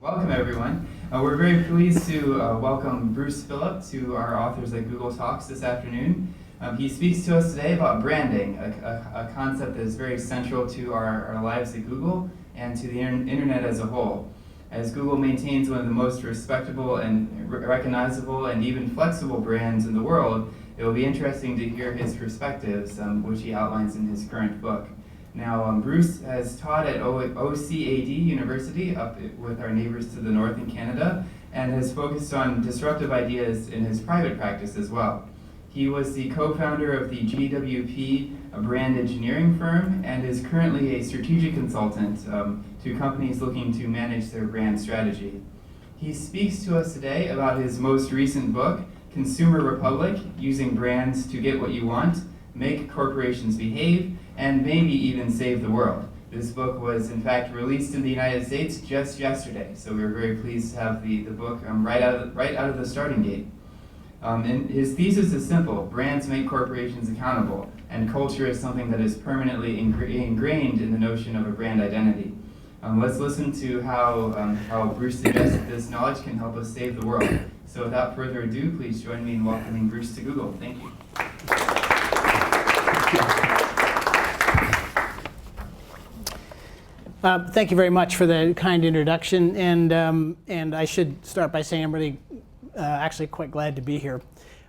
Welcome, everyone. We're very pleased to welcome Bruce Philp to our Authors at Google Talks this afternoon. He speaks to us today about branding, a concept that is very central to our lives at Google and to the internet as a whole. As Google maintains one of the most respectable and recognizable and even flexible brands in the world, it will be interesting to hear his perspectives, which he outlines in his current book. Now, Bruce has taught at OCAD University up with our neighbors to the north in Canada and has focused on disruptive ideas in his private practice as well. He was the co-founder of the GWP, a brand engineering firm, and is currently a strategic consultant to companies looking to manage their brand strategy. He speaks to us today about his most recent book, Consumer Republic, Using Brands to Get What You Want, Make Corporations Behave, and maybe even save the world. This book was in fact released in the United States just yesterday, so we were very pleased to have the book right out of the starting gate. And his thesis is simple: brands make corporations accountable, and culture is something that is permanently ingrained in the notion of a brand identity. Let's listen to how Bruce suggests that this knowledge can help us save the world. So without further ado, please join me in welcoming Bruce to Google. Thank you. Thank you very much for the kind introduction, and I should start by saying I'm really actually quite glad to be here.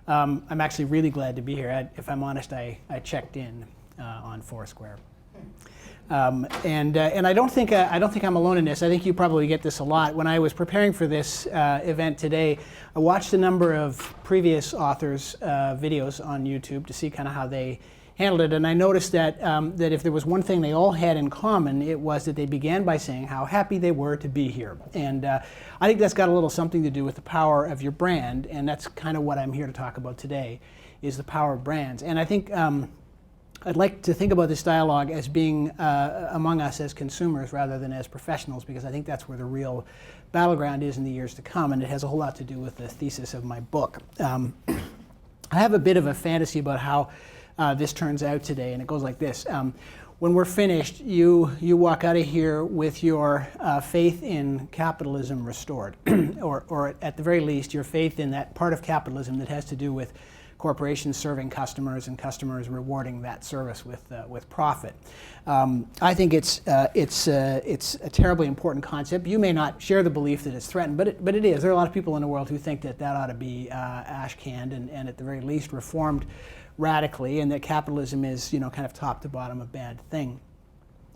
I'm actually really glad to be here. If I'm honest, I checked in on Foursquare, and I don't think I'm alone in this. I think you probably get this a lot. When I was preparing for this event today, I watched a number of previous authors' videos on YouTube to see kind of how they handled it, and I noticed that that if there was one thing they all had in common, it was that they began by saying how happy they were to be here. And I think that's got a little something to do with the power of your brand, and that's kind of what I'm here to talk about today, is the power of brands. And I think I'd like to think about this dialogue as being among us as consumers rather than as professionals, because I think that's where the real battleground is in the years to come, and it has a whole lot to do with the thesis of my book. I have a bit of a fantasy about how this turns out today, and it goes like this. When we're finished, you walk out of here with your faith in capitalism restored, or at the very least, your faith in that part of capitalism that has to do with corporations serving customers and customers rewarding that service with profit. I think it's a terribly important concept. You may not share the belief that it's threatened, but it is. There are a lot of people in the world who think that ought to be ash-canned and at the very least reformed radically, and that capitalism is, kind of top to bottom a bad thing.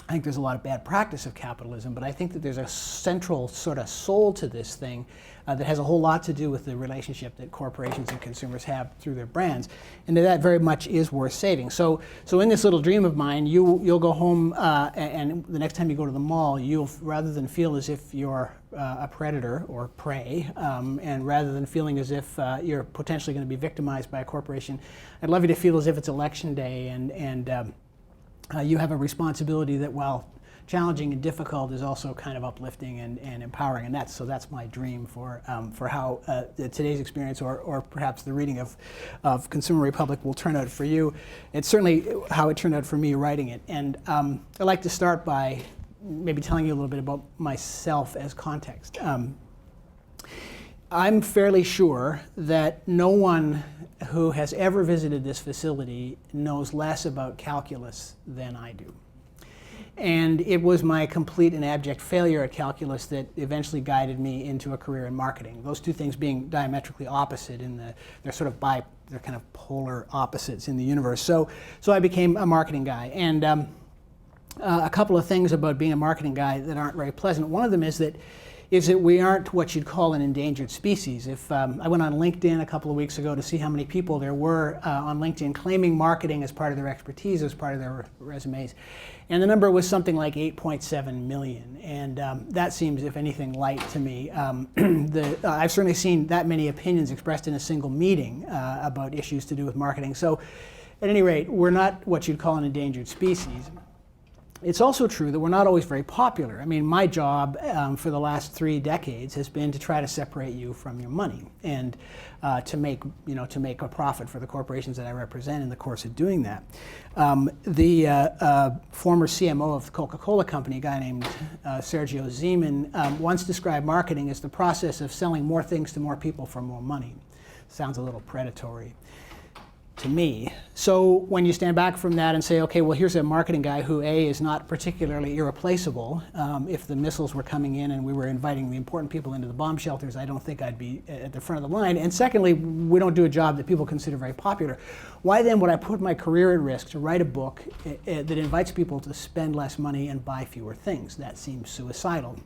I think there's a lot of bad practice of capitalism, but I think that there's a central sort of soul to this thing that has a whole lot to do with the relationship that corporations and consumers have through their brands, and that very much is worth saving. So in this little dream of mine, you'll go home, and the next time you go to the mall, you'll, rather than feel as if you're a predator or prey, and rather than feeling as if you're potentially going to be victimized by a corporation, I'd love you to feel as if it's election day and you have a responsibility that, while challenging and difficult, is also kind of uplifting and empowering, and that's my dream for how today's experience or perhaps the reading of Consumer Republic will turn out for you. It's certainly how it turned out for me writing it, and I'd like to start by maybe telling you a little bit about myself as context. I'm fairly sure that no one who has ever visited this facility knows less about calculus than I do. And it was my complete and abject failure at calculus that eventually guided me into a career in marketing. Those two things being diametrically opposite they're kind of polar opposites in the universe. So I became a marketing guy. And a couple of things about being a marketing guy that aren't very pleasant. One of them is that we aren't what you'd call an endangered species. If I went on LinkedIn a couple of weeks ago to see how many people there were on LinkedIn claiming marketing as part of their expertise, as part of their resumes, and the number was something like 8.7 million, and that seems, if anything, light to me. I've certainly seen that many opinions expressed in a single meeting about issues to do with marketing. So, at any rate, we're not what you'd call an endangered species. It's also true that we're not always very popular. I mean, my job for the last 3 decades has been to try to separate you from your money and to make a profit for the corporations that I represent in the course of doing that. The former CMO of the Coca-Cola company, a guy named Sergio Zeman, once described marketing as the process of selling more things to more people for more money. Sounds a little predatory to me. So when you stand back from that and say, okay, well, here's a marketing guy who A, is not particularly irreplaceable. If the missiles were coming in and we were inviting the important people into the bomb shelters, I don't think I'd be at the front of the line. And secondly, we don't do a job that people consider very popular. Why then would I put my career at risk to write a book that invites people to spend less money and buy fewer things? That seems suicidal.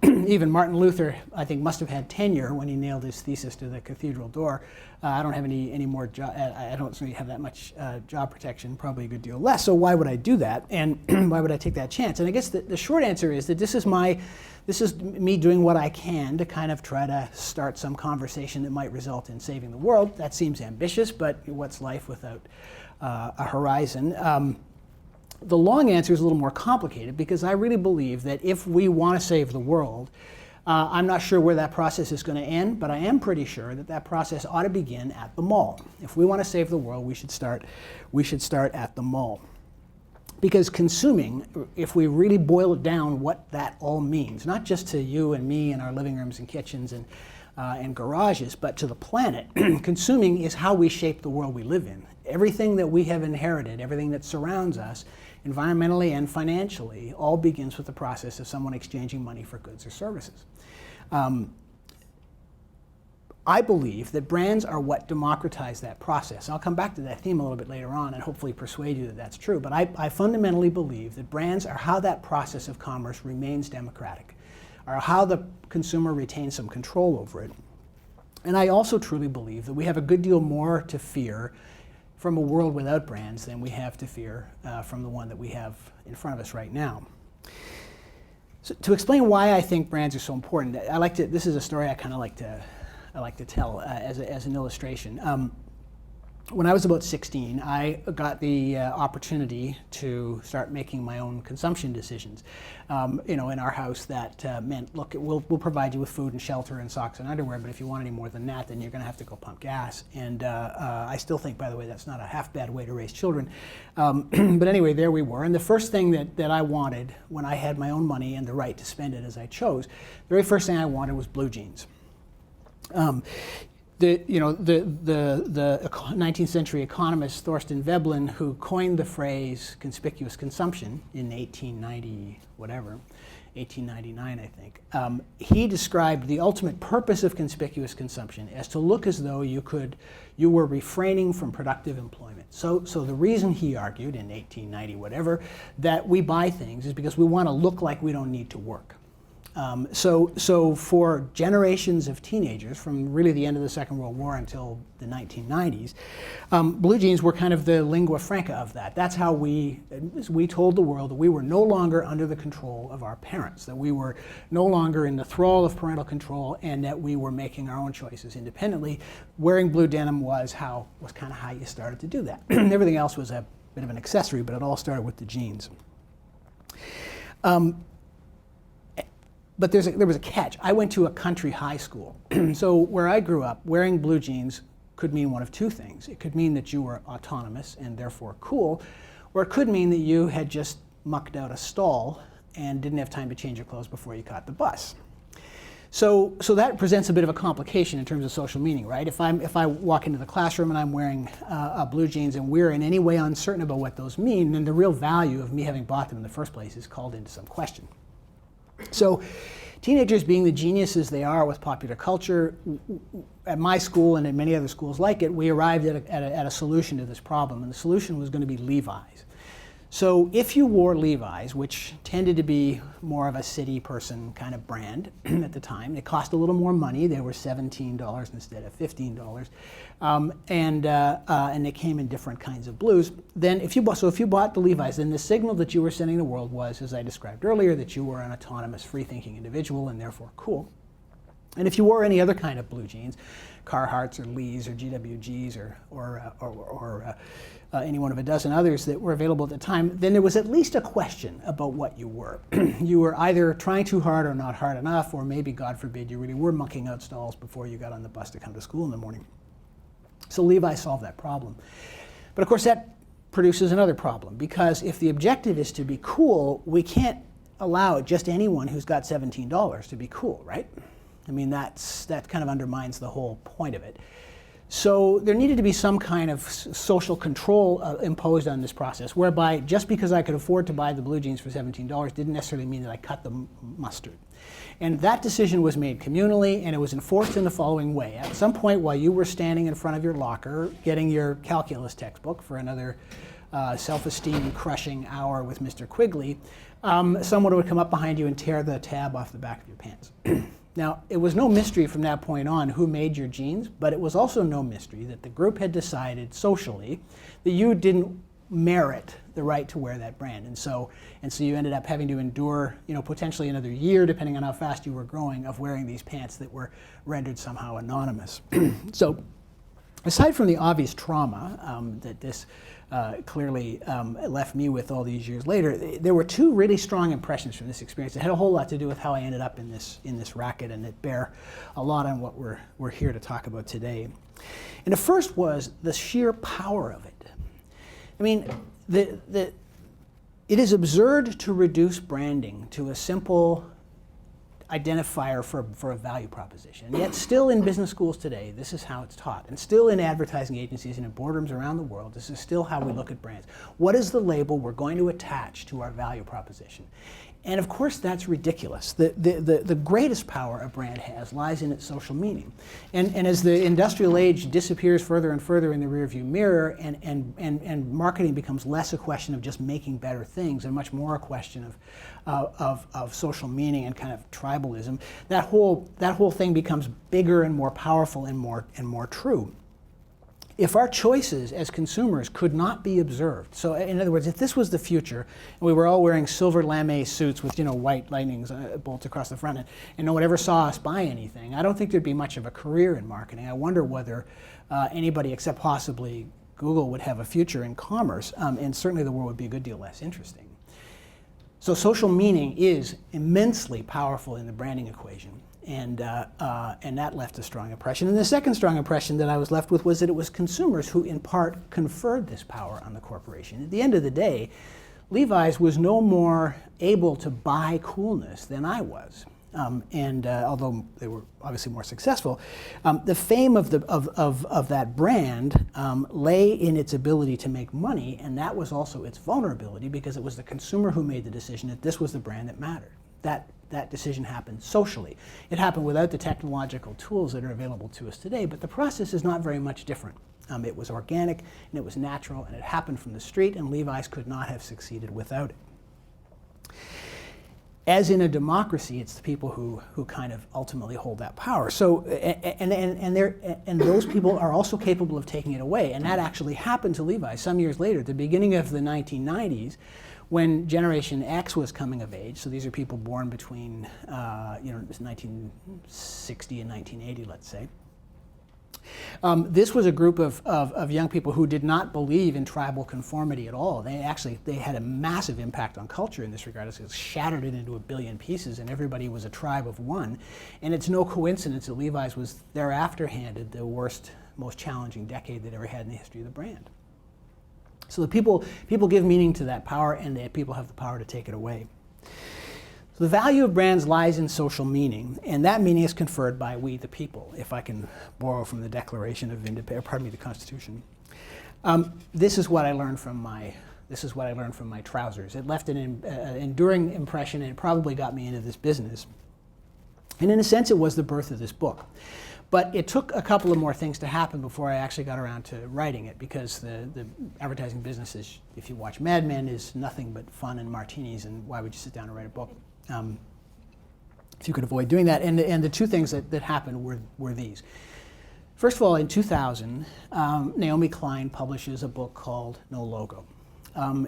Even Martin Luther, I think, must have had tenure when he nailed his thesis to the cathedral door. I don't have any more job. I don't really have that much job protection. Probably a good deal less. So why would I do that? And why would I take that chance? And I guess the short answer is that this is me doing what I can to kind of try to start some conversation that might result in saving the world. That seems ambitious, but what's life without a horizon? The long answer is a little more complicated because I really believe that if we want to save the world, I'm not sure where that process is going to end, but I am pretty sure that that process ought to begin at the mall. If we want to save the world, we should start at the mall. Because consuming, if we really boil it down what that all means, not just to you and me and our living rooms and kitchens and garages, but to the planet, consuming is how we shape the world we live in. Everything that we have inherited, everything that surrounds us, environmentally and financially, all begins with the process of someone exchanging money for goods or services. I believe that brands are what democratize that process. I'll come back to that theme a little bit later on and hopefully persuade you that that's true. But I fundamentally believe that brands are how that process of commerce remains democratic, or how the consumer retains some control over it. And I also truly believe that we have a good deal more to fear from a world without brands than we have to fear from the one that we have in front of us right now. So to explain why I think brands are so important, this is a story I kind of like to tell as an illustration. When I was about 16, I got the opportunity to start making my own consumption decisions. In our house, that meant, look, we'll provide you with food and shelter and socks and underwear, but if you want any more than that, then you're going to have to go pump gas. And I still think, by the way, that's not a half bad way to raise children. But anyway, there we were. And the first thing that I wanted when I had my own money and the right to spend it as I chose, the very first thing I wanted was blue jeans. The 19th century economist Thorstein Veblen, who coined the phrase conspicuous consumption in 1899, I think, he described the ultimate purpose of conspicuous consumption as to look as though you were refraining from productive employment. So the reason, he argued in 1890 whatever, that we buy things is because we want to look like we don't need to work. So for generations of teenagers, from really the end of the Second World War until the 1990s, blue jeans were kind of the lingua franca of that. That's how we told the world that we were no longer under the control of our parents, that we were no longer in the thrall of parental control, and that we were making our own choices independently. Wearing blue denim was kind of how you started to do that. Everything else was a bit of an accessory, but it all started with the jeans. But there was a catch. I went to a country high school. So where I grew up, wearing blue jeans could mean one of two things. It could mean that you were autonomous and therefore cool, or it could mean that you had just mucked out a stall and didn't have time to change your clothes before you caught the bus. So that presents a bit of a complication in terms of social meaning, right? If I walk into the classroom and I'm wearing blue jeans and we're in any way uncertain about what those mean, then the real value of me having bought them in the first place is called into some question. So teenagers, being the geniuses they are with popular culture, at my school and at many other schools like it, we arrived at a solution to this problem, and the solution was going to be Levi's. So if you wore Levi's, which tended to be more of a city person kind of brand at the time, it cost a little more money. They were $17 instead of $15, and they came in different kinds of blues. Then if you bought the Levi's, then the signal that you were sending the world was, as I described earlier, that you were an autonomous, free-thinking individual and therefore cool. And if you wore any other kind of blue jeans, Carhartts or Lees or GWGs or any one of a dozen others that were available at the time, then there was at least a question about what you were. You were either trying too hard or not hard enough, or maybe, God forbid, you really were mucking out stalls before you got on the bus to come to school in the morning. So Levi solved that problem. But of course that produces another problem, because if the objective is to be cool, we can't allow just anyone who's got $17 to be cool, right? I mean, that kind of undermines the whole point of it. So there needed to be some kind of social control imposed on this process, whereby just because I could afford to buy the blue jeans for $17 didn't necessarily mean that I cut the mustard. And that decision was made communally, and it was enforced in the following way. At some point while you were standing in front of your locker getting your calculus textbook for another self-esteem crushing hour with Mr. Quigley, someone would come up behind you and tear the tab off the back of your pants. Now, it was no mystery from that point on who made your jeans, but it was also no mystery that the group had decided socially that you didn't merit the right to wear that brand. And so you ended up having to endure, potentially another year, depending on how fast you were growing, of wearing these pants that were rendered somehow anonymous. So aside from the obvious trauma that this clearly left me with all these years later, there were two really strong impressions from this experience that had a whole lot to do with how I ended up in this racket, and that bear a lot on what we're here to talk about today. And the first was the sheer power of it. I mean, it is absurd to reduce branding to a simple identifier for a value proposition. And yet still in business schools today, this is how it's taught. And still in advertising agencies and in boardrooms around the world, this is still how we look at brands. What is the label we're going to attach to our value proposition? And of course that's ridiculous. The greatest power a brand has lies in its social meaning. And as the industrial age disappears further and further in the rearview mirror, and marketing becomes less a question of just making better things and much more a question of social meaning and kind of tribalism, that whole thing becomes bigger and more powerful and more true. If our choices as consumers could not be observed, so in other words, if this was the future, and we were all wearing silver lame suits with white lightning bolts across the front, and no one ever saw us buy anything, I don't think there'd be much of a career in marketing. I wonder whether anybody except possibly Google would have a future in commerce, and certainly the world would be a good deal less interesting. So social meaning is immensely powerful in the branding equation. And that left a strong impression. And the second strong impression that I was left with was that it was consumers who in part conferred this power on the corporation. At the end of the day, Levi's was no more able to buy coolness than I was. Although they were obviously more successful, the fame of that brand lay in its ability to make money, and that was also its vulnerability, because it was the consumer who made the decision that this was the brand that mattered. That decision happened socially. It happened without the technological tools that are available to us today, but the process is not very much different. It was organic, and it was natural, and it happened from the street, and Levi's could not have succeeded without it. As in a democracy, it's the people who kind of ultimately hold that power. So, and those people are also capable of taking it away, and that actually happened to Levi's some years later, at the beginning of the 1990s, when Generation X was coming of age. So these are people born between 1960 and 1980, let's say. This was a group of young people who did not believe in tribal conformity at all. They had a massive impact on culture in this regard. It shattered it into a billion pieces, and everybody was a tribe of one. And it's no coincidence that Levi's was thereafter handed the worst, most challenging decade they'd ever had in the history of the brand. So the people give meaning to that power, and the people have the power to take it away. So the value of brands lies in social meaning, and that meaning is conferred by we the people, if I can borrow from the Declaration of Independence, the Constitution. This is what I learned from my trousers. It left an enduring impression, and it probably got me into this business. And in a sense, it was the birth of this book. But it took a couple of more things to happen before I actually got around to writing it, because the advertising business is, if you watch Mad Men, is nothing but fun and martinis, and why would you sit down and write a book if you could avoid doing that? And the two things that happened were these. First of all, in 2000, Naomi Klein publishes a book called No Logo.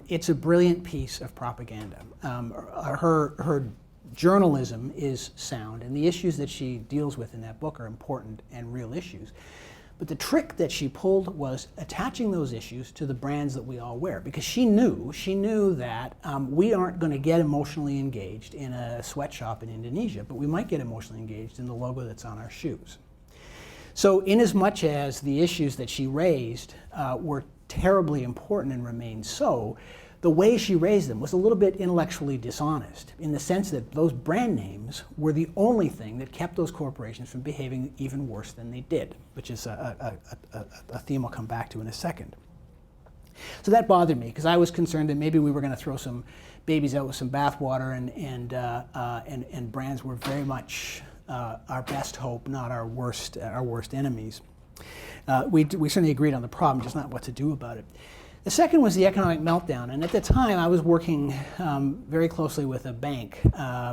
It's a brilliant piece of propaganda. Her journalism is sound, and the issues that she deals with in that book are important and real issues. But the trick that she pulled was attaching those issues to the brands that we all wear, because she knew that we aren't going to get emotionally engaged in a sweatshop in Indonesia, but we might get emotionally engaged in the logo that's on our shoes. So inasmuch as the issues that she raised were terribly important and remain so, the way she raised them was a little bit intellectually dishonest, in the sense that those brand names were the only thing that kept those corporations from behaving even worse than they did, which is a theme I'll come back to in a second. So that bothered me, because I was concerned that maybe we were going to throw some babies out with some bathwater, and brands were very much our best hope, not our worst enemies. We certainly agreed on the problem, just not what to do about it. The second was the economic meltdown, and at the time I was working very closely with a bank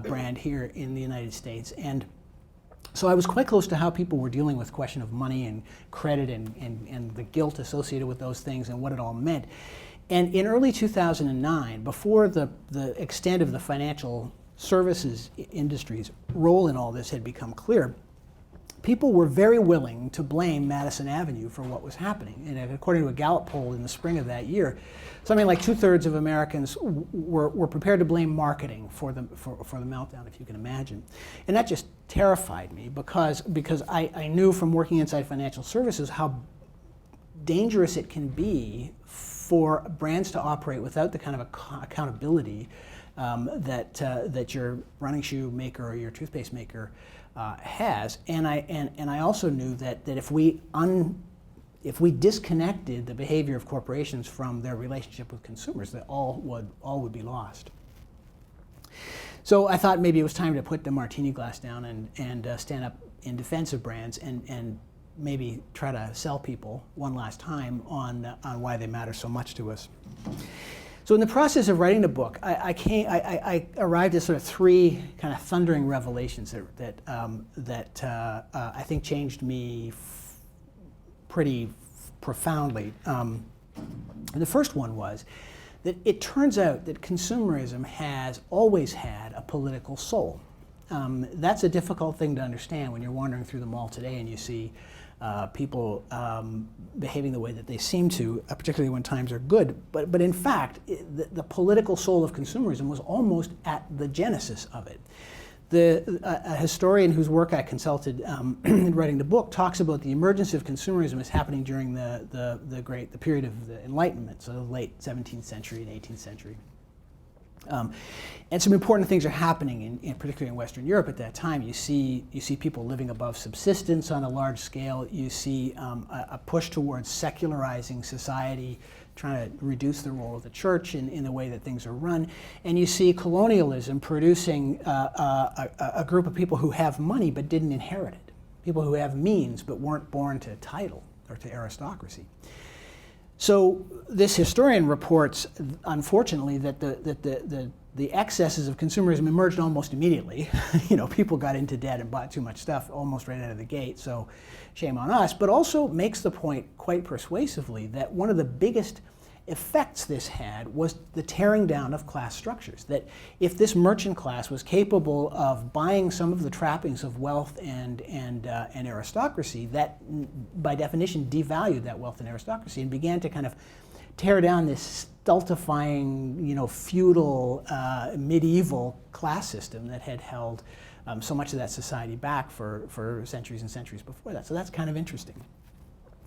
brand here in the United States, and so I was quite close to how people were dealing with the question of money and credit and the guilt associated with those things and what it all meant. And in early 2009, before the extent of the financial services industry's role in all this had become clear, people were very willing to blame Madison Avenue for what was happening. And according to a Gallup poll in the spring of that year, something like 2/3 of Americans were prepared to blame marketing for the meltdown, if you can imagine. And that just terrified me, because I knew from working inside financial services how dangerous it can be for brands to operate without the kind of accountability that your running shoe maker or your toothpaste maker has, and I also knew that if we disconnected the behavior of corporations from their relationship with consumers, that all would be lost. So I thought maybe it was time to put the martini glass down and stand up in defense of brands and maybe try to sell people one last time on why they matter so much to us. So in the process of writing the book, I arrived at sort of three kind of thundering revelations that I think changed me pretty profoundly. And the first one was that it turns out that consumerism has always had a political soul. That's a difficult thing to understand when you're wandering through the mall today and you see people behaving the way that they seem to, particularly when times are good. But in fact, the political soul of consumerism was almost at the genesis of it. A historian whose work I consulted in writing the book talks about the emergence of consumerism as happening during the period of the Enlightenment, so the late 17th century and 18th century. And some important things are happening, particularly in Western Europe at that time. You see people living above subsistence on a large scale. You see a push towards secularizing society, trying to reduce the role of the church in the way that things are run. And you see colonialism producing a group of people who have money but didn't inherit it. People who have means but weren't born to title or to aristocracy. So this historian reports, unfortunately, that the excesses of consumerism emerged almost immediately. People got into debt and bought too much stuff almost right out of the gate, so shame on us, but also makes the point quite persuasively that one of the biggest effects this had was the tearing down of class structures. That if this merchant class was capable of buying some of the trappings of wealth and aristocracy, that by definition devalued that wealth and aristocracy and began to kind of tear down this stultifying, feudal, medieval class system that had held so much of that society back for centuries and centuries before that. So that's kind of interesting.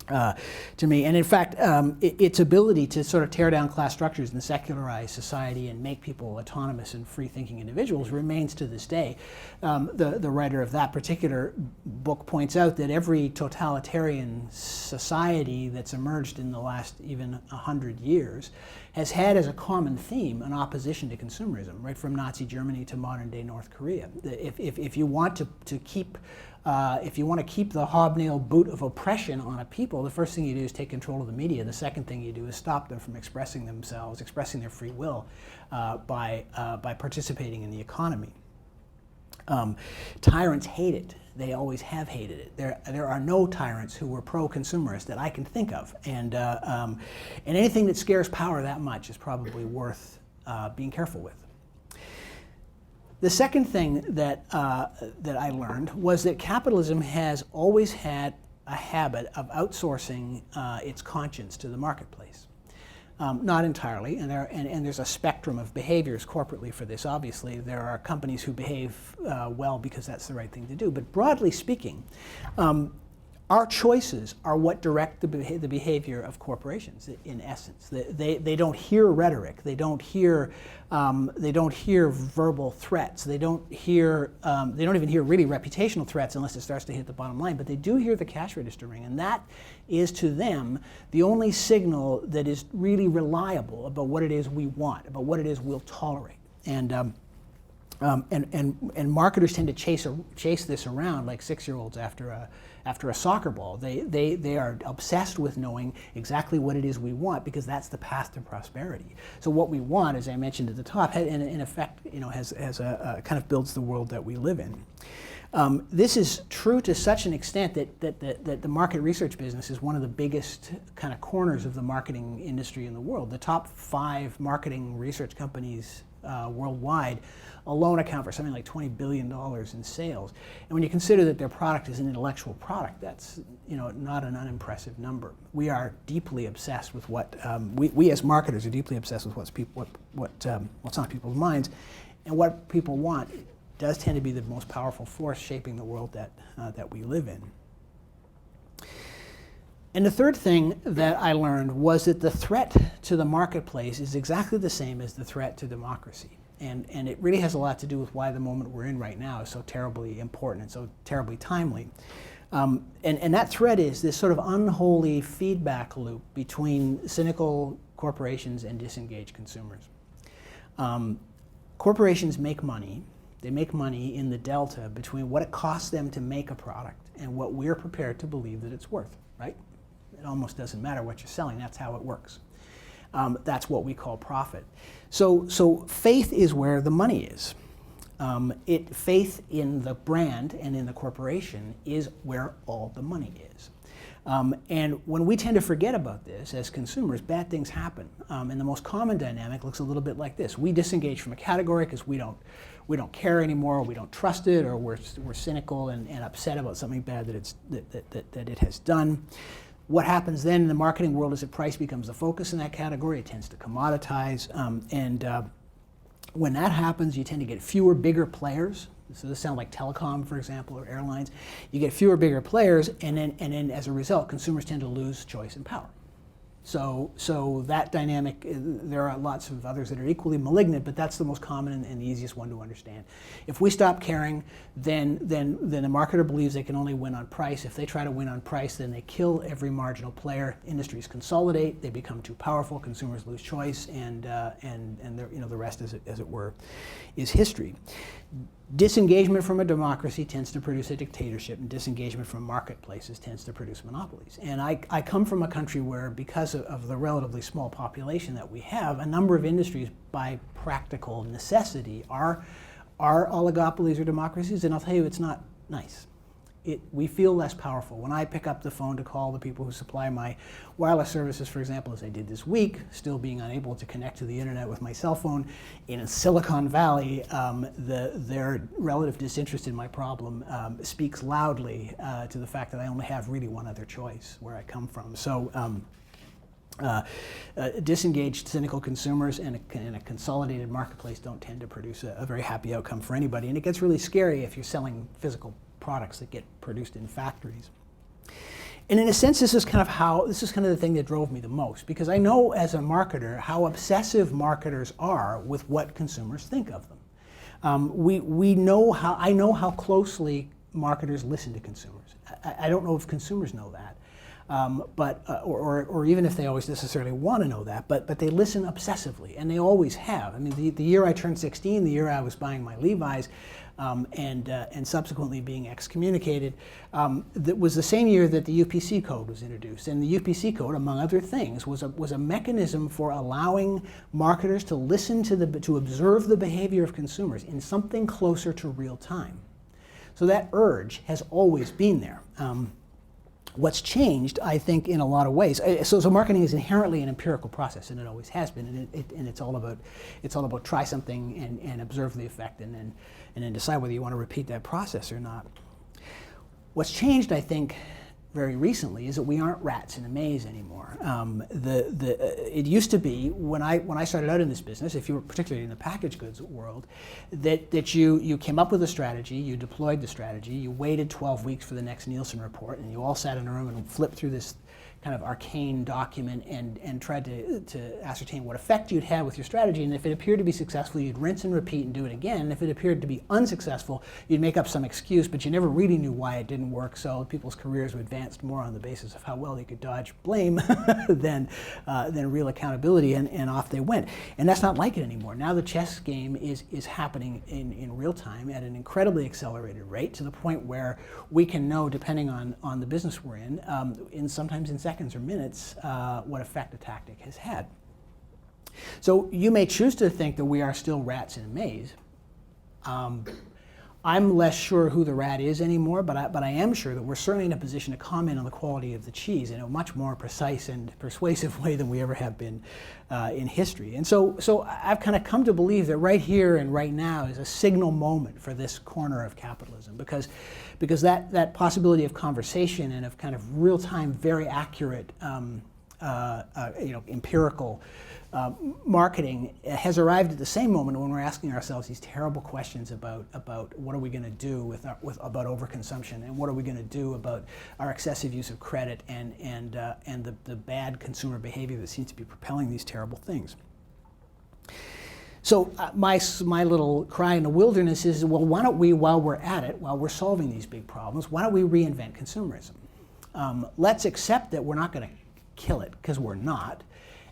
To me. And in fact, its ability to sort of tear down class structures and secularize society and make people autonomous and free-thinking individuals remains to this day. The writer of that particular book points out that every totalitarian society that's emerged in the last even 100 years has had as a common theme an opposition to consumerism, right from Nazi Germany to modern-day North Korea. If you want to keep the hobnail boot of oppression on a people, the first thing you do is take control of the media. The second thing you do is stop them from expressing themselves, expressing their free will by participating in the economy. Tyrants hate it. They always have hated it. There are no tyrants who were pro-consumerist that I can think of, and anything that scares power that much is probably worth being careful with. The second thing that I learned was that capitalism has always had a habit of outsourcing its conscience to the marketplace. Not entirely, and there's a spectrum of behaviors corporately for this. Obviously, there are companies who behave well because that's the right thing to do. But broadly speaking, our choices are what direct the behavior of corporations. In essence, they don't hear rhetoric. They don't hear verbal threats. They don't even hear really reputational threats unless it starts to hit the bottom line. But they do hear the cash register ring, and that is to them the only signal that is really reliable about what it is we want, about what it is we'll tolerate. And marketers tend to chase this around like 6-year-olds after a soccer ball. They are obsessed with knowing exactly what it is we want because that's the path to prosperity. So what we want, as I mentioned at the top, in effect, has a kind of builds the world that we live in. This is true to such an extent that the market research business is one of the biggest kind of corners of the marketing industry in the world. The top 5 marketing research companies worldwide alone account for something like $20 billion in sales. And when you consider that their product is an intellectual product, that's not an unimpressive number. We are deeply obsessed with what we as marketers are deeply obsessed with what's on people's minds, and what people want does tend to be the most powerful force shaping the world that we live in. And the third thing that I learned was that the threat to the marketplace is exactly the same as the threat to democracy. And it really has a lot to do with why the moment we're in right now is so terribly important and so terribly timely. And that threat is this sort of unholy feedback loop between cynical corporations and disengaged consumers. Corporations make money. They make money in the delta between what it costs them to make a product and what we're prepared to believe that it's worth, right? It almost doesn't matter what you're selling. That's how it works. That's what we call profit. So faith is where the money is. Faith in the brand and in the corporation is where all the money is. And when we tend to forget about this as consumers, bad things happen. And the most common dynamic looks a little bit like this. We disengage from a category because we don't care anymore, or we don't trust it, or we're cynical and upset about something bad that it has done. What happens then in the marketing world is that price becomes the focus in that category. It tends to commoditize. When that happens, you tend to get fewer, bigger players. So this sounds like telecom, for example, or airlines. You get fewer, bigger players, and then as a result, consumers tend to lose choice and power. So that dynamic, there are lots of others that are equally malignant, but that's the most common and the easiest one to understand. If we stop caring, then the marketer believes they can only win on price. If they try to win on price, then they kill every marginal player. Industries consolidate, they become too powerful, consumers lose choice, and the rest, as it were, is history. Disengagement from a democracy tends to produce a dictatorship, and disengagement from marketplaces tends to produce monopolies. And I come from a country where, because of the relatively small population that we have, a number of industries, by practical necessity, are oligopolies or democracies, and I'll tell you, it's not nice. We feel less powerful. When I pick up the phone to call the people who supply my wireless services, for example, as I did this week, still being unable to connect to the internet with my cell phone in Silicon Valley, their relative disinterest in my problem speaks loudly to the fact that I only have really one other choice where I come from. So disengaged, cynical consumers and a consolidated marketplace don't tend to produce a very happy outcome for anybody. And it gets really scary if you're selling physical products that get produced in factories. And in a sense, this is kind of the thing that drove me the most, because I know as a marketer how obsessive marketers are with what consumers think of them. I know how closely marketers listen to consumers. I don't know if consumers know that. Or even if they always necessarily want to know that, but they listen obsessively, and they always have. I mean, the year I turned 16, the year I was buying my Levi's, and subsequently being excommunicated, that was the same year that the UPC code was introduced. And the UPC code, among other things, was a mechanism for allowing marketers to listen to observe the behavior of consumers in something closer to real time. So that urge has always been there. What's changed, I think, in a lot of ways. So marketing is inherently an empirical process, and it always has been. And it's all about try something and observe the effect, and then decide whether you want to repeat that process or not. What's changed, I think, very recently is that we aren't rats in a maze anymore. It used to be when I started out in this business, if you were particularly in the packaged goods world, that you came up with a strategy, you deployed the strategy, you waited 12 weeks for the next Nielsen report, and you all sat in a room and flipped through this kind of arcane document and tried to ascertain what effect you'd have with your strategy. And if it appeared to be successful, you'd rinse and repeat and do it again. And if it appeared to be unsuccessful, you'd make up some excuse, but you never really knew why it didn't work. So people's careers were advanced more on the basis of how well they could dodge blame than real accountability, and off they went. And that's not like it anymore. Now the chess game is happening in real time at an incredibly accelerated rate, to the point where we can know, depending on the business we're in sometimes in seconds or minutes, what effect a tactic has had. So you may choose to think that we are still rats in a maze. I'm less sure who the rat is anymore, but I am sure that we're certainly in a position to comment on the quality of the cheese in a much more precise and persuasive way than we ever have been in history. And so I've kind of come to believe that right here and right now is a signal moment for this corner of capitalism, because that possibility of conversation and of kind of real-time, very accurate, empirical marketing has arrived at the same moment when we're asking ourselves these terrible questions about what are we going to do about overconsumption, and what are we going to do about our excessive use of credit and the bad consumer behavior that seems to be propelling these terrible things. So my little cry in the wilderness is, well, why don't we, while we're at it, while we're solving these big problems, why don't we reinvent consumerism? Let's accept that we're not going to kill it, because we're not.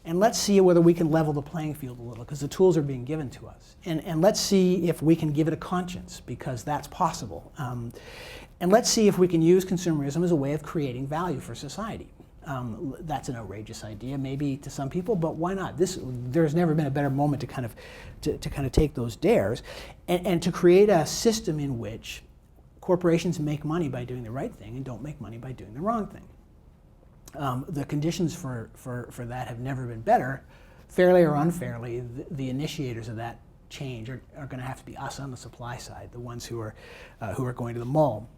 And let's see whether we can level the playing field a little, because the tools are being given to us. And let's see if we can give it a conscience, because that's possible. And let's see if we can use consumerism as a way of creating value for society. That's an outrageous idea, maybe to some people, but why not? There's never been a better moment to kind of take those dares and to create a system in which corporations make money by doing the right thing and don't make money by doing the wrong thing. The conditions for that have never been better. Fairly or unfairly, the initiators of that change are going to have to be us on the supply side, the ones who are going to the mall.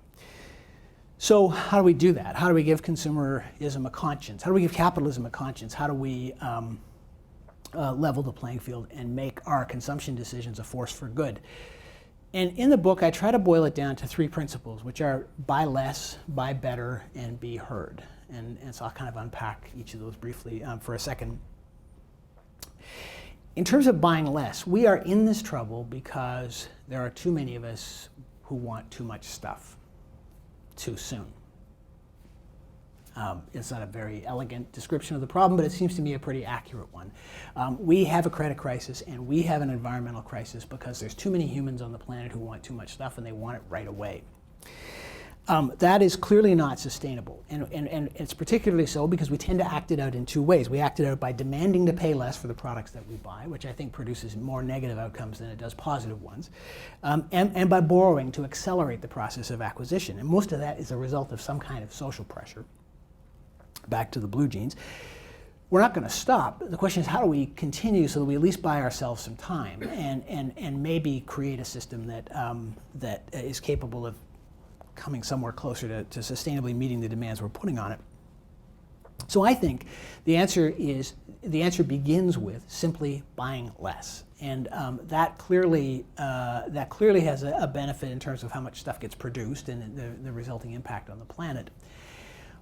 So how do we do that? How do we give consumerism a conscience? How do we give capitalism a conscience? How do we level the playing field and make our consumption decisions a force for good? And in the book, I try to boil it down to 3 principles, which are buy less, buy better, and be heard. And so I'll kind of unpack each of those briefly for a second. In terms of buying less, we are in this trouble because there are too many of us who want too much stuff too soon. It's not a very elegant description of the problem, but it seems to me a pretty accurate one. We have a credit crisis and we have an environmental crisis because there's too many humans on the planet who want too much stuff and they want it right away. That is clearly not sustainable, and it's particularly so because we tend to act it out in 2 ways. We act it out by demanding to pay less for the products that we buy, which I think produces more negative outcomes than it does positive ones, and by borrowing to accelerate the process of acquisition. And most of that is a result of some kind of social pressure. Back to the blue jeans. We're not going to stop. The question is, how do we continue so that we at least buy ourselves some time and maybe create a system that is capable of coming somewhere closer to sustainably meeting the demands we're putting on it. So I think the answer begins with simply buying less, and that clearly has a benefit in terms of how much stuff gets produced and the resulting impact on the planet.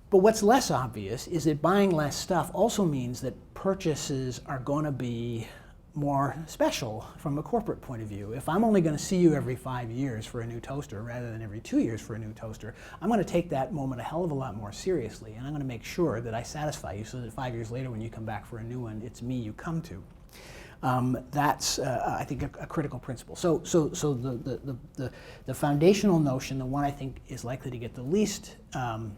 But what's less obvious is that buying less stuff also means that purchases are going to be more special from a corporate point of view. If I'm only going to see you every 5 years for a new toaster rather than every 2 years for a new toaster, I'm going to take that moment a hell of a lot more seriously, and I'm going to make sure that I satisfy you so that 5 years later when you come back for a new one, it's me you come to. That's, I think, a critical principle. So the foundational notion, the one I think is likely to get the least kind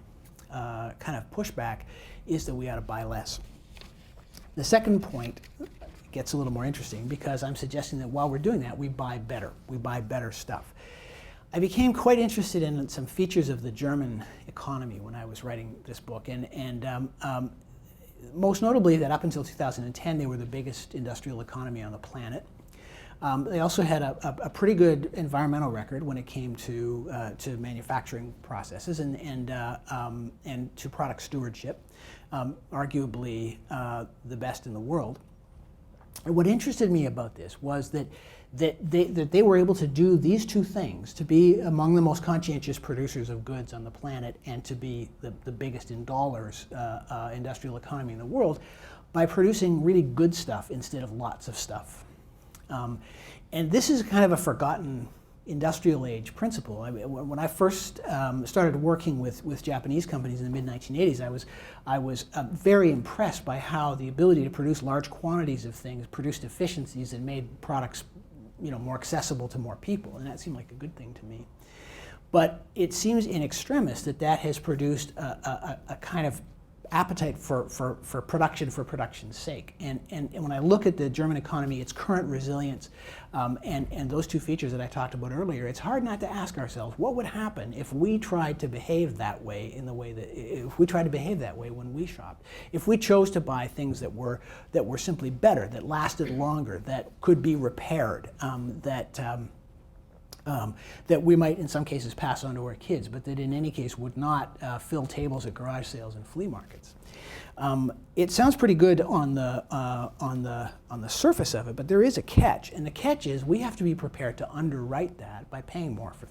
of pushback, is that we ought to buy less. The second point gets a little more interesting because I'm suggesting that while we're doing that, we buy better. We buy better stuff. I became quite interested in some features of the German economy when I was writing this book, and most notably that up until 2010 they were the biggest industrial economy on the planet. They also had a pretty good environmental record when it came to manufacturing processes and to product stewardship, arguably the best in the world. And what interested me about this was that they were able to do these two things, to be among the most conscientious producers of goods on the planet and to be the biggest in dollars industrial economy in the world, by producing really good stuff instead of lots of stuff. And this is kind of a forgotten industrial age principle. I mean, when I first started working with Japanese companies in the mid-1980s, I was very impressed by how the ability to produce large quantities of things produced efficiencies and made products, more accessible to more people, and that seemed like a good thing to me. But it seems in extremis that has produced a kind of appetite for production's sake. And when I look at the German economy, its current resilience, and those two features that I talked about earlier, it's hard not to ask ourselves, what would happen if we tried to behave that way if we tried to behave that way when we shopped? If we chose to buy things that were simply better, that lasted longer, that could be repaired, that we might in some cases pass on to our kids, but that in any case would not fill tables at garage sales and flea markets. It sounds pretty good on the surface of it, but there is a catch, and the catch is we have to be prepared to underwrite that by paying more for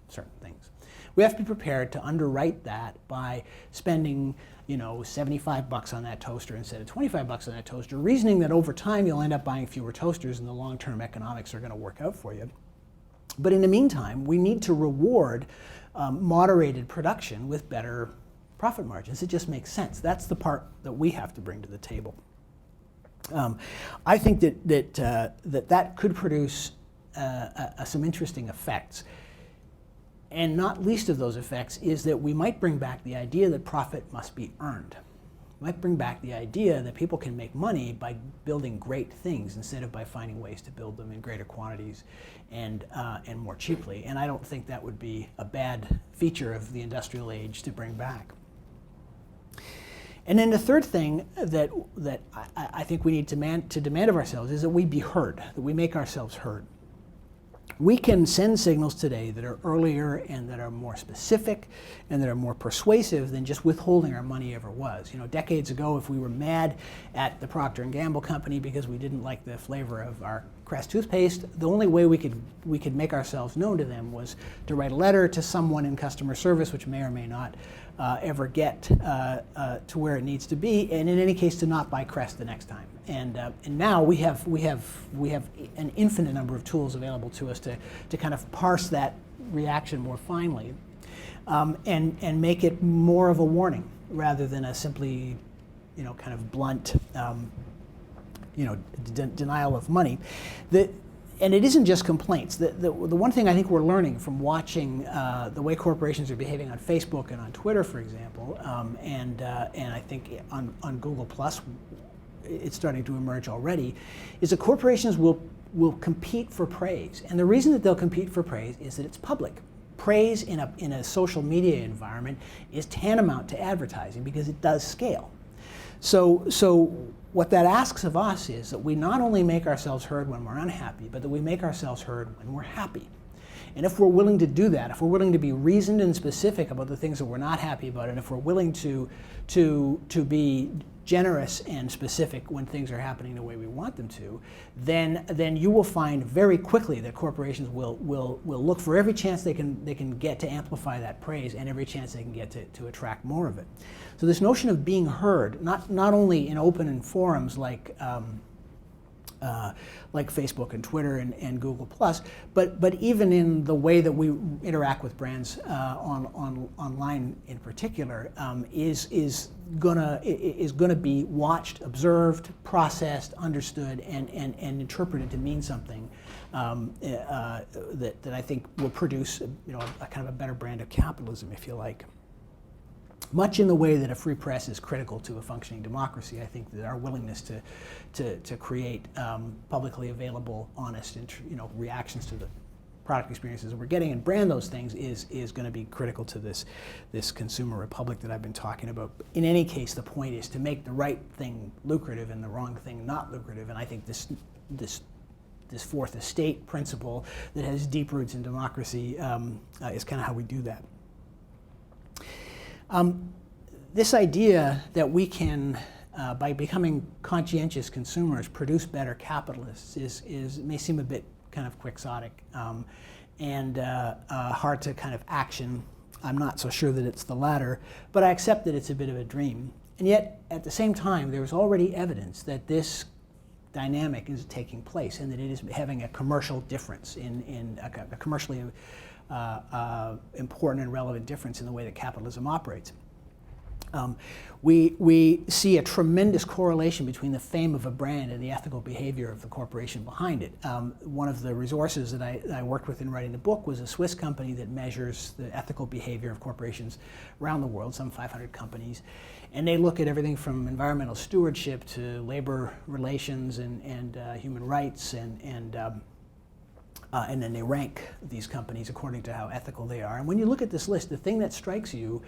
certain things. We have to be prepared to underwrite that by spending, $75 on that toaster instead of $25 on that toaster, reasoning that over time you'll end up buying fewer toasters and the long-term economics are going to work out for you. But in the meantime, we need to reward moderated production with better profit margins. It just makes sense. That's the part that we have to bring to the table. I think that could produce some interesting effects. And not least of those effects is that we might bring back the idea that profit must be earned. Might bring back the idea that people can make money by building great things instead of by finding ways to build them in greater quantities and more cheaply. And I don't think that would be a bad feature of the industrial age to bring back. And then the third thing that I think we need to demand of ourselves is that we be heard, that we make ourselves heard. We can send signals today that are earlier and that are more specific and that are more persuasive than just withholding our money ever was. Decades ago, if we were mad at the Procter & Gamble company because we didn't like the flavor of our Crest toothpaste, the only way we could make ourselves known to them was to write a letter to someone in customer service, which may or may not ever get to where it needs to be, and in any case to not buy Crest the next time. And now we have an infinite number of tools available to us to kind of parse that reaction more finely, and make it more of a warning rather than a simply, kind of blunt, denial of money. And it isn't just complaints. The one thing I think we're learning from watching the way corporations are behaving on Facebook and on Twitter, for example, and I think on Google Plus, it's starting to emerge already, is that corporations will compete for praise. And the reason that they'll compete for praise is that it's public. Praise in a social media environment is tantamount to advertising because it does scale. So what that asks of us is that we not only make ourselves heard when we're unhappy, but that we make ourselves heard when we're happy. And if we're willing to do that, if we're willing to be reasoned and specific about the things that we're not happy about, and if we're willing to be generous and specific when things are happening the way we want them to, then you will find very quickly that corporations will look for every chance they can get to amplify that praise and every chance they can get to attract more of it. So this notion of being heard, not only in open forums like Facebook and Twitter and Google Plus, but even in the way that we interact with brands online in particular, is gonna be watched, observed, processed, understood, and interpreted to mean something that I think will produce a kind of a better brand of capitalism, if you like. Much in the way that a free press is critical to a functioning democracy, I think that our willingness to create publicly available, honest, reactions product experiences that we're getting and brand those things is going to be critical to this consumer republic that I've been talking about. In any case, the point is to make the right thing lucrative and the wrong thing not lucrative, and I think this fourth estate principle that has deep roots in democracy is kind of how we do that. This idea that we can, by becoming conscientious consumers, produce better capitalists may seem a bit kind of quixotic and hard to kind of action. I'm not so sure that it's the latter, but I accept that it's a bit of a dream. And yet, at the same time, there's already evidence that this dynamic is taking place and that it is having a commercial difference, in a commercially important and relevant difference in the way that capitalism operates. We see a tremendous correlation between the fame of a brand and the ethical behavior of the corporation behind it. One of the resources that I worked with in writing the book was a Swiss company that measures the ethical behavior of corporations around the world, some 500 companies. And they look at everything from environmental stewardship to labor relations and human rights, and then they rank these companies according to how ethical they are. And when you look at this list, the thing that strikes you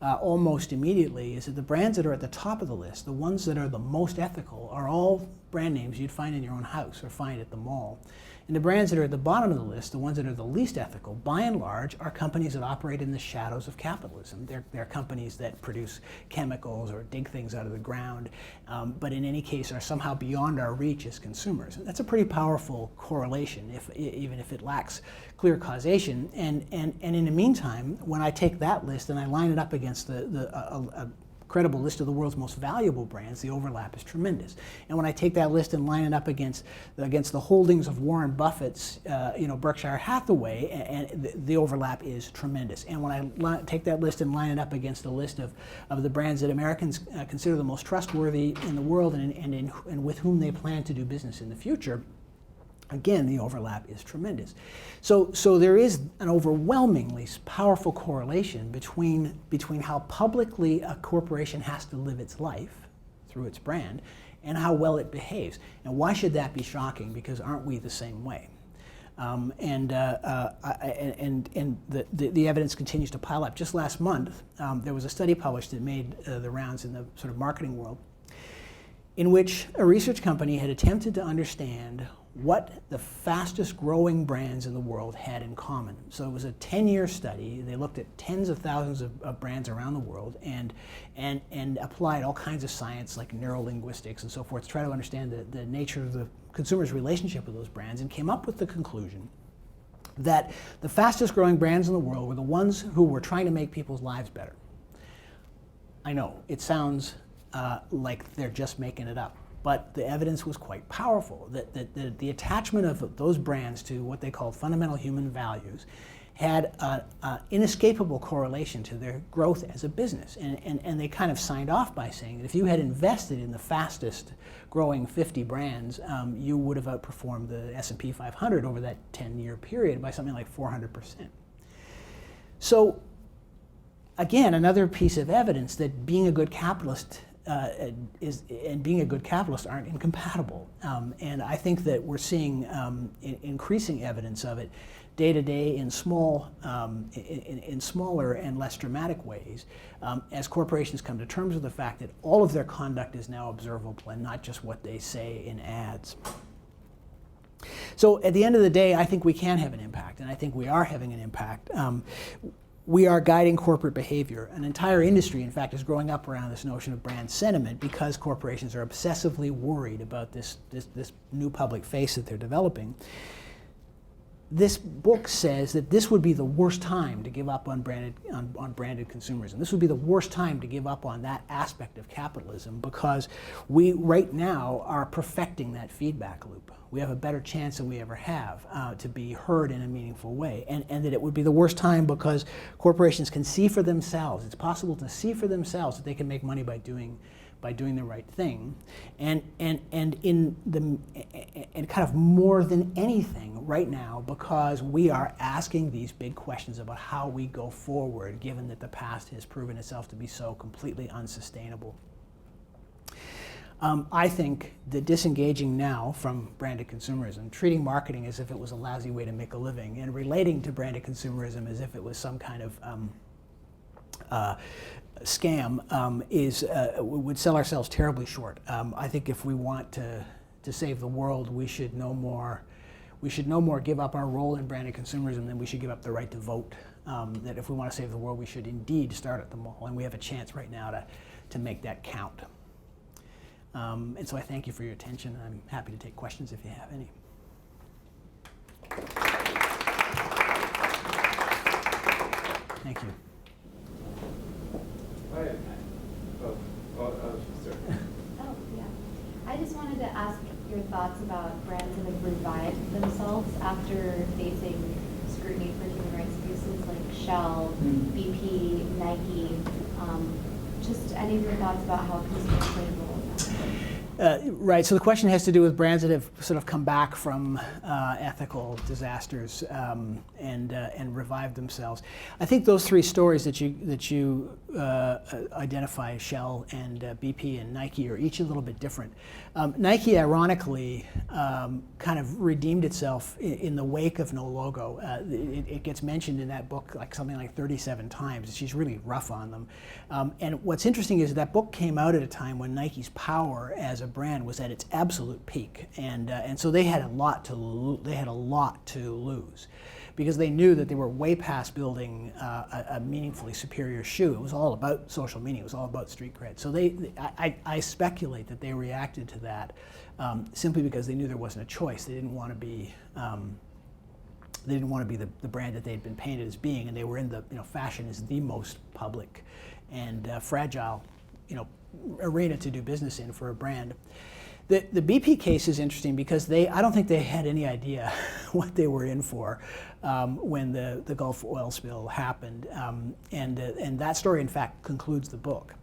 almost immediately is that the brands that are at the top of the list, the ones that are the most ethical, are all brand names you'd find in your own house or find at the mall. And the brands that are at the bottom of the list, the ones that are the least ethical, by and large, are companies that operate in the shadows of capitalism. They're companies that produce chemicals or dig things out of the ground, but in any case are somehow beyond our reach as consumers. And that's a pretty powerful correlation, even if it lacks clear causation. And in the meantime, when I take that list and I line it up against a credible list of the world's most valuable brands, the overlap is tremendous. And when I take that list and line it up against the holdings of Warren Buffett's, Berkshire Hathaway, and the overlap is tremendous. And when I take that list and line it up against the list of the brands that Americans consider the most trustworthy in the world and with whom they plan to do business in the future, again, the overlap is tremendous. So there is an overwhelmingly powerful correlation between how publicly a corporation has to live its life through its brand and how well it behaves. And why should that be shocking? Because aren't we the same way? And the evidence continues to pile up. Just last month, there was a study published that made the rounds in the sort of marketing world, in which a research company had attempted to understand what the fastest growing brands in the world had in common. So it was a 10-year study. They looked at tens of thousands of brands around the world and applied all kinds of science like neurolinguistics and so forth to try to understand the nature of the consumer's relationship with those brands, and came up with the conclusion that the fastest growing brands in the world were the ones who were trying to make people's lives better. I know, it sounds like they're just making it up, but the evidence was quite powerful, that the attachment of those brands to what they called fundamental human values had an inescapable correlation to their growth as a business. And they kind of signed off by saying that if you had invested in the fastest growing 50 brands, you would have outperformed the S&P 500 over that 10-year period by something like 400%. So again, another piece of evidence that being a good capitalist and being a good capitalist aren't incompatible. And I think that we're seeing increasing evidence of it day to day in smaller and less dramatic ways, as corporations come to terms with the fact that all of their conduct is now observable and not just what they say in ads. So at the end of the day, I think we can have an impact, and I think we are having an impact. We are guiding corporate behavior. An entire industry, in fact, is growing up around this notion of brand sentiment because corporations are obsessively worried about this new public face that they're developing. This book says that this would be the worst time to give up on branded consumerism. This would be the worst time to give up on that aspect of capitalism, because we right now are perfecting that feedback loop. We have a better chance than we ever have to be heard in a meaningful way, and that it would be the worst time because corporations can see for themselves. It's possible to see for themselves that they can make money by doing the right thing, and kind of more than anything right now, because we are asking these big questions about how we go forward, given that the past has proven itself to be so completely unsustainable. I think that disengaging now from branded consumerism, treating marketing as if it was a lousy way to make a living, and relating to branded consumerism as if it was some kind of scam, would sell ourselves terribly short. I think if we want to save the world, we should no more give up our role in branded consumerism than we should give up the right to vote. That if we want to save the world, we should indeed start at the mall, and we have a chance right now to make that count. And so I thank you for your attention. I'm happy to take questions if you have any. Thank you. Hi. Sure. Oh, yeah. I just wanted to ask your thoughts about brands that have revived themselves after facing scrutiny for human rights abuses, like Shell, BP, Nike. Just any of your thoughts about how consumers play a role in that? Right, so the question has to do with brands that have sort of come back from ethical disasters and revived themselves. I think those three stories that you identify, Shell and BP and Nike, are each a little bit different. Nike, ironically, kind of redeemed itself in the wake of No Logo. It gets mentioned in that book something like 37 times. She's really rough on them. And what's interesting is that book came out at a time when Nike's power as a brand was at its absolute peak, and so they had a lot to lose, because they knew that they were way past building a meaningfully superior shoe. It was all about social meaning. It was all about street cred. So I speculate that they reacted to that simply because they knew there wasn't a choice. They didn't want to be. They didn't want to be the brand that they'd been painted as being, and they were in the fashion is the most public and fragile arena to do business in for a brand. The BP case is interesting because I don't think they had any idea what they were in for when the Gulf oil spill happened, and that story in fact concludes the book.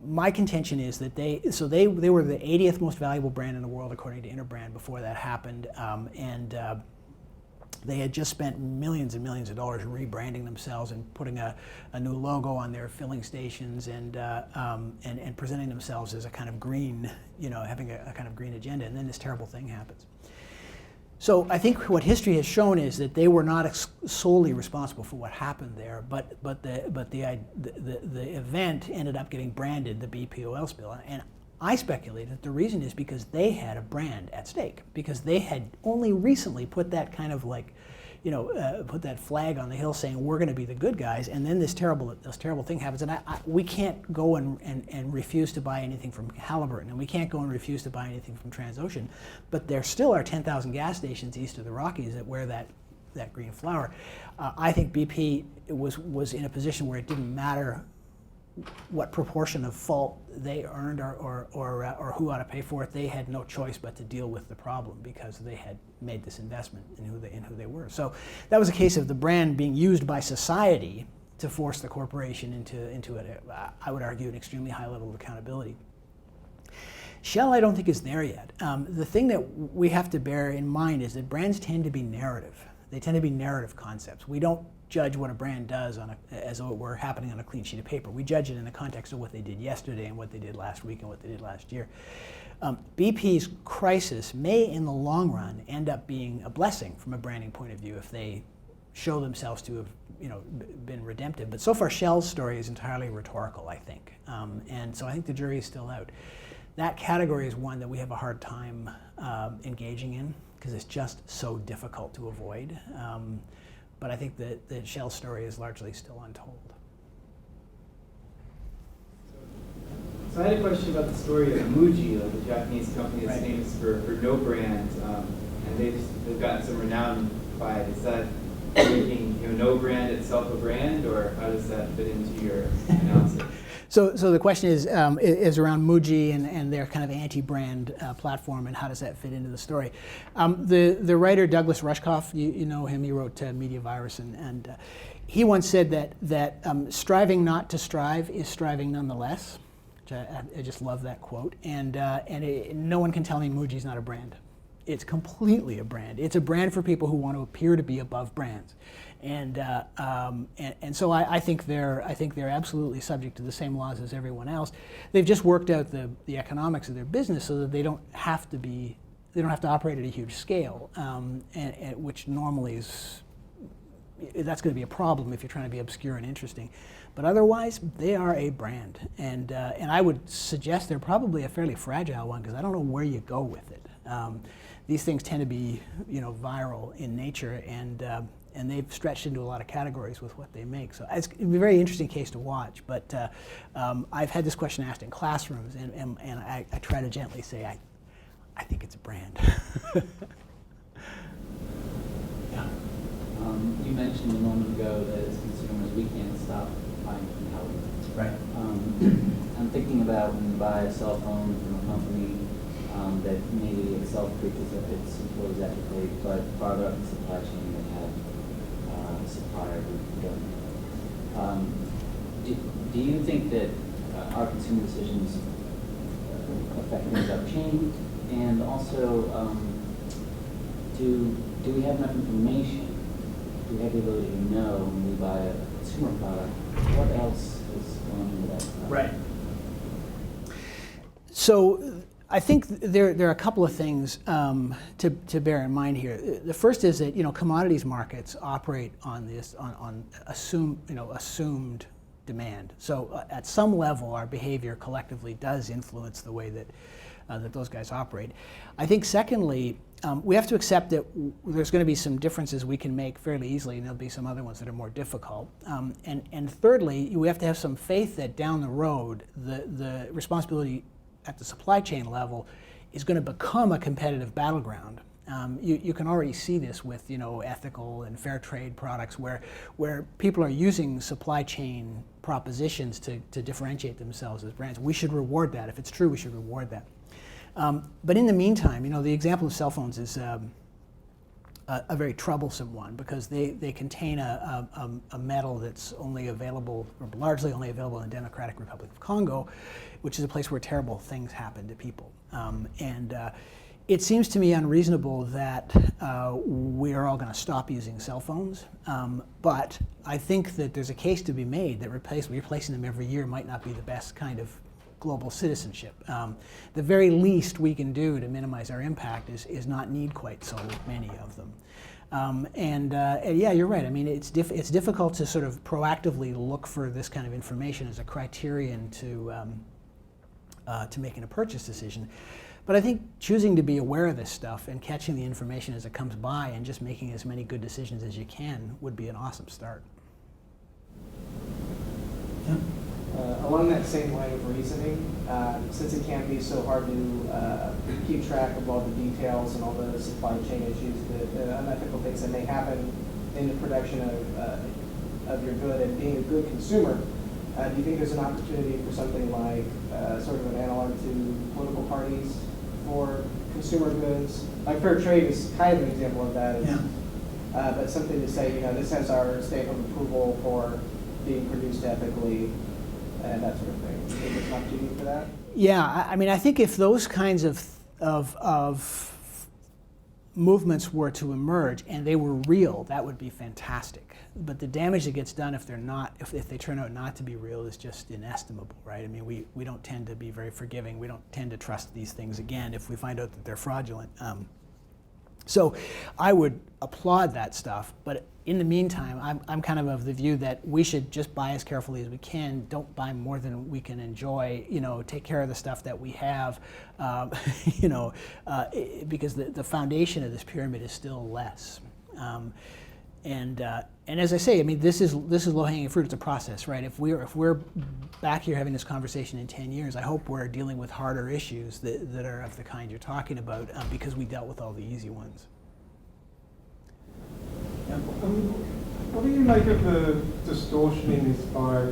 My contention is that they were the 80th most valuable brand in the world according to Interbrand before that happened, and they had just spent millions and millions of dollars rebranding themselves and putting a new logo on their filling stations and presenting themselves as a kind of green, having a kind of green agenda. And then this terrible thing happens. So I think what history has shown is that they were not solely responsible for what happened there, but the event ended up getting branded the BP oil spill. And I speculate that the reason is because they had a brand at stake, because they had only recently put that kind of put that flag on the hill saying we're going to be the good guys, and then this terrible thing happens, and we can't go and refuse to buy anything from Halliburton, and we can't go and refuse to buy anything from Transocean, but there still are 10,000 gas stations east of the Rockies that wear that green flower. I think BP was in a position where it didn't matter what proportion of fault they earned or who ought to pay for it. They had no choice but to deal with the problem because they had made this investment in who they were. So that was a case of the brand being used by society to force the corporation into I would argue, an extremely high level of accountability. Shell, I don't think, is there yet. The thing that we have to bear in mind is that brands tend to be narrative. They tend to be narrative concepts. We don't judge what a brand does as though it were happening on a clean sheet of paper. We judge it in the context of what they did yesterday and what they did last week and what they did last year. BP's crisis may, in the long run, end up being a blessing from a branding point of view if they show themselves to have been redemptive. But so far, Shell's story is entirely rhetorical, I think. And so I think the jury is still out. That category is one that we have a hard time engaging in because it's just so difficult to avoid. But I think that the Shell story is largely still untold. So I had a question about the story of Muji, the Japanese company that's famous for no brand, and they've gotten some renown by it. Is that making no brand itself a brand, or how does that fit into your analysis? So the question is around Muji and their kind of anti-brand platform, and how does that fit into the story? The writer Douglas Rushkoff, you know him, he wrote Media Virus, and he once said that striving not to strive is striving nonetheless. Which I just love that quote. And no one can tell me Muji's not a brand. It's completely a brand. It's a brand for people who want to appear to be above brands, and so I think they're absolutely subject to the same laws as everyone else. They've just worked out the economics of their business so that they don't have to operate at a huge scale, and which normally that's going to be a problem if you're trying to be obscure and interesting. But otherwise, they are a brand, and I would suggest they're probably a fairly fragile one, because I don't know where you go with it. These things tend to be, viral in nature, and they've stretched into a lot of categories with what they make. So it'd be a very interesting case to watch. But I've had this question asked in classrooms, and I try to gently say, I think it's a brand. Yeah. You mentioned a moment ago that as consumers we can't stop buying compelling. Right. I'm thinking about when you buy a cell phone from a company that maybe itself preaches that its employees have to pay, but farther up the supply chain they have a supplier who doesn't. Do you think that our consumer decisions affect things upchain? And also, do we have enough information? Do we have the ability to know when we buy a consumer product what else is going into that product? Right. So I think there are a couple of things to bear in mind here. The first is that commodities markets operate on assumed demand. So at some level, our behavior collectively does influence the way that those guys operate. I think secondly, we have to accept that there's going to be some differences we can make fairly easily, and there'll be some other ones that are more difficult. And thirdly, we have to have some faith that down the road, the responsibility at the supply chain level is going to become a competitive battleground. You can already see this with ethical and fair trade products where people are using supply chain propositions to differentiate themselves as brands. We should reward that. If it's true, we should reward that. But in the meantime, the example of cell phones is a very troublesome one, because they contain a metal that's only available, or largely only available in the Democratic Republic of Congo, which is a place where terrible things happen to people. It seems to me unreasonable that we are all going to stop using cell phones, but I think that there's a case to be made that replacing them every year might not be the best kind of global citizenship. The very least we can do to minimize our impact is not need quite so many of them. And yeah, you're right. I mean, it's difficult to sort of proactively look for this kind of information as a criterion to making a purchase decision. But I think choosing to be aware of this stuff and catching the information as it comes by and just making as many good decisions as you can would be an awesome start. Yeah. Along that same line of reasoning, since it can be so hard to keep track of all the details and all the supply chain issues, the unethical things that may happen in the production of your good, and being a good consumer, do you think there's an opportunity for something like sort of an analog to political parties for consumer goods? Like fair trade is kind of an example of that. Yeah. But something to say, this has our stamp of approval for being produced ethically, and that sort of thing. Do you think there's an opportunity for that? Yeah, I mean, I think if those kinds of movements were to emerge and they were real, that would be fantastic. But the damage that gets done if they're not, if they turn out not to be real, is just inestimable, right? I mean, we don't tend to be very forgiving. We don't tend to trust these things again if we find out that they're fraudulent. So I would applaud that stuff, but in the meantime, I'm kind of the view that we should just buy as carefully as we can. Don't buy more than we can enjoy. Take care of the stuff that we have. Because the foundation of this pyramid is still less. And as I say, I mean, this is low-hanging fruit. It's a process, right? If we're back here having this conversation in 10 years, I hope we're dealing with harder issues that are of the kind you're talking about, because we dealt with all the easy ones. Yeah. What do you make of the distortion in this by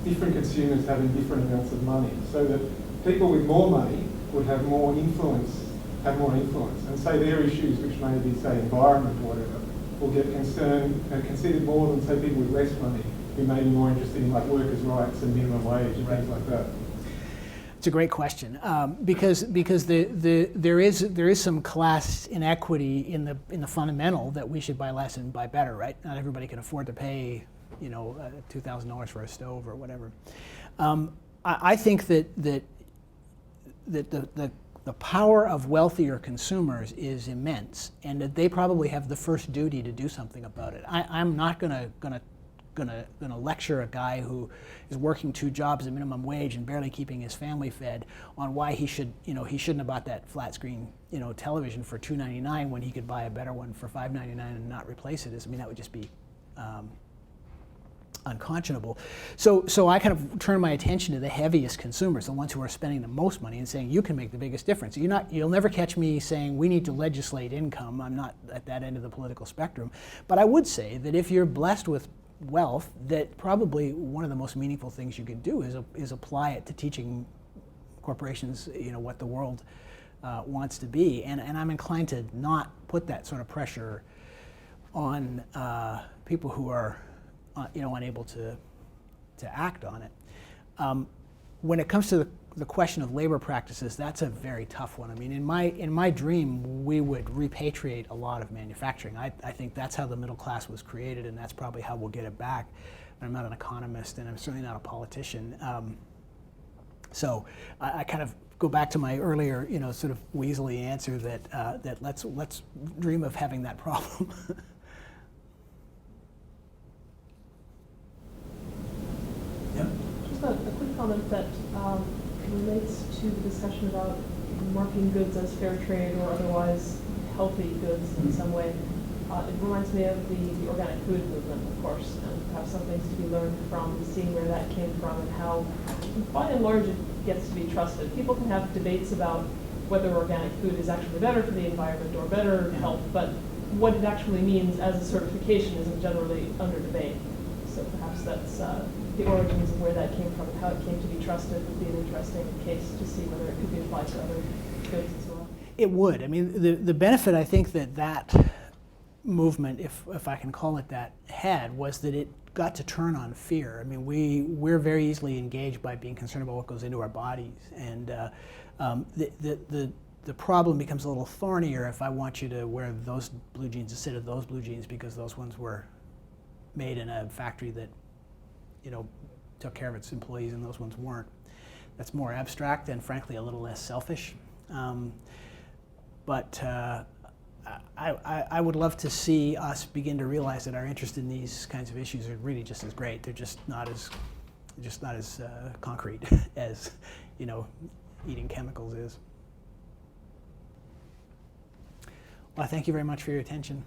different consumers having different amounts of money, so that people with more money would have more influence, and say their issues, which may be, say, environment or whatever, will get considered more than, say, people with less money who may be more interested in like workers' rights and minimum wage and things like that? It's a great question because there is some class inequity in the fundamental that we should buy less and buy better, right? Not everybody can afford to pay, $2,000 for a stove or whatever. I think that the power of wealthier consumers is immense, and that they probably have the first duty to do something about it. I'm not gonna lecture a guy who is working 2 jobs at minimum wage and barely keeping his family fed on why he shouldn't have bought that flat screen television for $2.99 when he could buy a better one for $5.99 and not replace it. I mean, that would just be unconscionable. So I kind of turn my attention to the heaviest consumers, the ones who are spending the most money, and saying you can make the biggest difference. You'll never catch me saying we need to legislate income. I'm not at that end of the political spectrum. But I would say that if you're blessed with wealth, that probably one of the most meaningful things you could do is apply it to teaching corporations what the world wants to be. And I'm inclined to not put that sort of pressure on people who are unable to act on it. When it comes to the question of labor practices, that's a very tough one. I mean, in my dream, we would repatriate a lot of manufacturing. I think that's how the middle class was created, and that's probably how we'll get it back. I'm not an economist, and I'm certainly not a politician. So I kind of go back to my earlier, sort of weaselly answer that let's dream of having that problem. Just a quick comment that relates to the discussion about marketing goods as fair trade or otherwise healthy goods in some way. It reminds me of the organic food movement, of course, and perhaps some things to be learned from seeing where that came from and how, by and large, it gets to be trusted. People can have debates about whether organic food is actually better for the environment or better health, but what it actually means as a certification isn't generally under debate. So perhaps that's the origins of where that came from and how it came to be trusted would be an interesting case to see whether it could be applied to other goods as well. It would. I mean, the benefit I think that movement, if I can call it that, had was that it got to turn on fear. I mean, we're very easily engaged by being concerned about what goes into our bodies, and the problem becomes a little thornier if I want you to wear those blue jeans instead of those blue jeans because those ones were made in a factory that took care of its employees and those ones weren't. That's more abstract and frankly a little less selfish. But I would love to see us begin to realize that our interest in these kinds of issues are really just as great. They're just not as concrete as eating chemicals is. Well, thank you very much for your attention.